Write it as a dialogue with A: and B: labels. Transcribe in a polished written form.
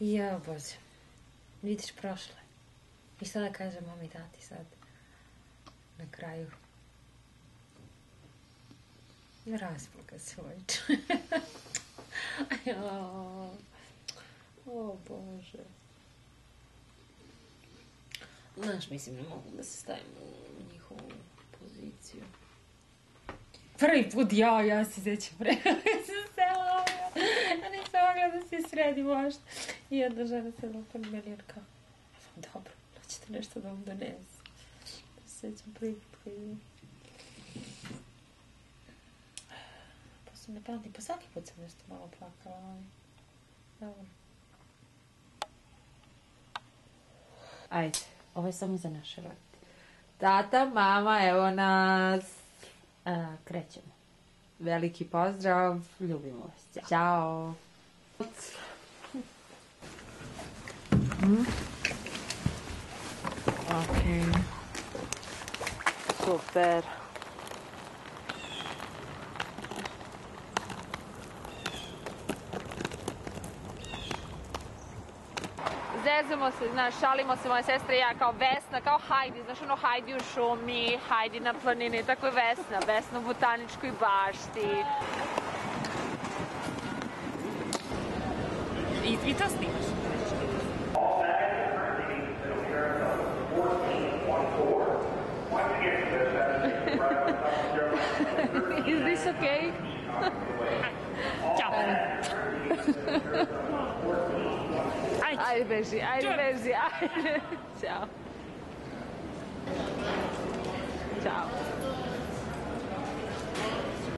A: Ja, bože. Vidiš, prošlo je. I šta da kažem mami i tati sad? Na kraju. Rasplaka se ovaj čovjek. O bože. Znaš, mislim, ne mogu da se stavim u njihovu poziciju. Prvi put ja se sjećam prema sam sela. Ja nisam mogla da se sredi možda. I jedna žena sedla pod meni, jer kao, dobro, hoćete nešto da vam donese. Da se sjećam prvi put koji je. Pa sam ne pamtim, pa svaki put sam nešto malo plakala, ali... Dobro. Ajde, ovo je samo za naše roditelje. Tata, mama, evo nas. Krećemo. Veliki pozdrav, ljubimo vas. Ćao. Ok. Super. Zezamo se, znaš, šalimo se, moja sestra i ja kao Vesna, kao Hajdi, znaš ono Hajdi u šumi, Hajdi na planini, tako je Vesna, Vesna u botaničkoj bašti. I to snimaš? Is this okay? Ćao. Ajde beži, ajde. Ćao. Ćao.